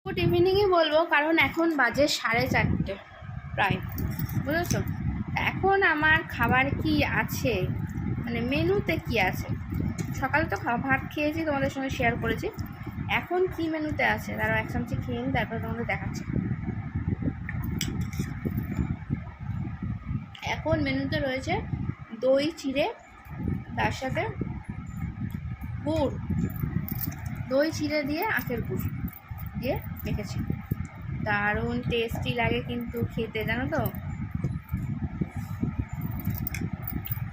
Good ইভিনিংই বলবো, কারণ এখন বাজে 4:30 প্রায়, বুঝেছো? এখন আমার খাবার কি আছে, মানে মেনুতে কি আছে। সকালে তো ভাত খেয়েছি, তোমাদের সঙ্গে শেয়ার করেছি। এখন কি মেনুতে আছে তারা এক চামচি খেয়ে নিই, তারপরে তোমাদের দেখাচ্ছি। এখন মেনুতে রয়েছে দই চিড়ে, তার সাথে গুড়, দই চিড়ে দিয়ে আখের গুড় দিয়ে রেখেছি। দারুণ টেস্টি লাগে কিন্তু খেতে, জানো তো।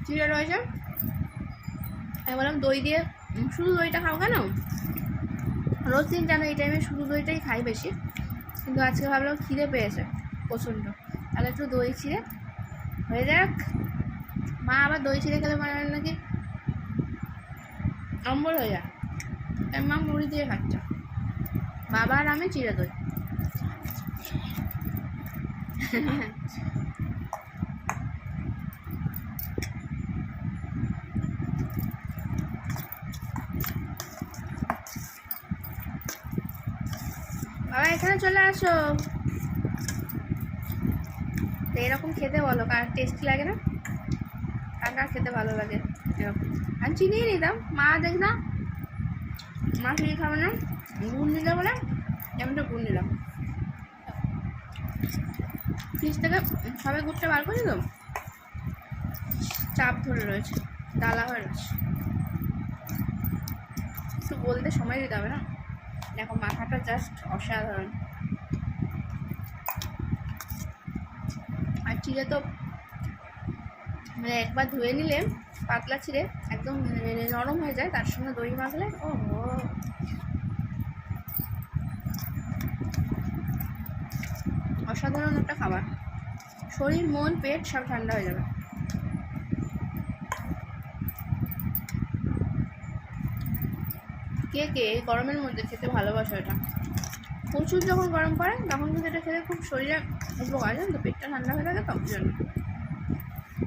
চিড়ে রয়েছে, আমি বললাম দই দিয়ে, শুধু দইটা খাও কেন? রোজ দিন জানো এই টাইমে শুধু দইটাই খাই বেশি, কিন্তু আজকে ভাবলাম খিদে পেয়েছে প্রচণ্ড, তাহলে একটু দই চিড়ে হয়ে যাক। মা আবার দই চিড়ে খেলে মনে হয় নাকি অম্বল হয়ে যায়, তাই মা মুড়ি দিয়ে খাচ্ছে, বাবা আর আমি চিড়ে দই। বাবা এখানে চলে আসো। এরকম খেতে বলো, কার টেস্টি লাগে না, কার কার খেতে ভালো লাগে এরকম। আমি চিনিয়ে নিতাম, মা দেখ না, মা চিনি খাবে না, গুড় নিলে বলে যেমনটা গুড় নিলাম। ফ্রিজ থেকে সবাই গুড়টা বার করে তো চাপ ধরে রয়েছে, ডালা হয়ে রয়েছে, একটু বলতে সময় দিতে হবে না। দেখো মাথাটা জাস্ট অসাধারণ। আর চিড়ে তো মানে একবার ধুয়ে নিলে পাতলা চিড়ে একদম নরম হয়ে যায়, তার সঙ্গে দই মাখলে ও অসাধারণ একটা খাবার। শরীর মন পেট সব ঠান্ডা হয়ে যাবে। কে কে গরমের মধ্যে খেতে ভালোবাসে এটা? প্রচুর যখন গরম পড়ে তখন কিন্তু এটা খেলে খুব শরীরে উপকার, জানো তো, পেটটা ঠান্ডা হয়ে থাকে তখন জন্য।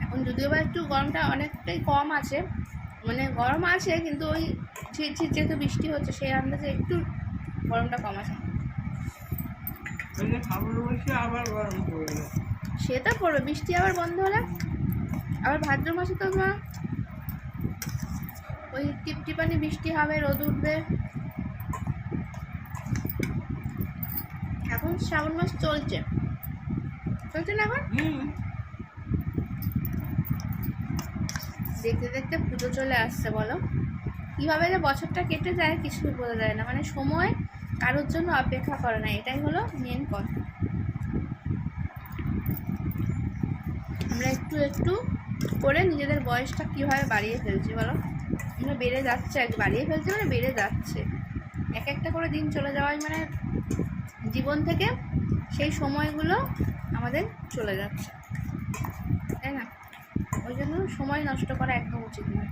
এখন যদিও বা একটু গরমটা অনেকটাই কম আছে, মানে গরম আছে কিন্তু ওই ঝিরঝির যেহেতু বৃষ্টি হচ্ছে সেই আন্দাজে একটু গরমটা কম আছে। সেটা পড়বে, বৃষ্টি আবার বন্ধ হলে আবার ভাদ্র মাসে তো তোমার ওই টিপটিপানি বৃষ্টি হবে, রোদ উঠবে। এখন শ্রাবণ মাস চলছে না এখন? দেখতে দেখতে পুজো চলে আসছে, বলো কীভাবে যে বছরটা কেটে যায় কিছুই বোঝা যায় না, মানে সময় কারোর জন্য অপেক্ষা করে না, এটাই হলো মেন কথা। আমরা একটু একটু করে নিজেদের বয়সটা কীভাবে বাড়িয়ে ফেলছি বলো, আমরা বেড়ে যাচ্ছে, বাড়িয়ে ফেলছি মানে বেড়ে যাচ্ছে, এক একটা করে দিন চলে যাওয়ায় মানে জীবন থেকে সেই সময়গুলো আমাদের চলে যাচ্ছে, তাই না? ওই জন্য সময় নষ্ট করা একদম উচিত নয়।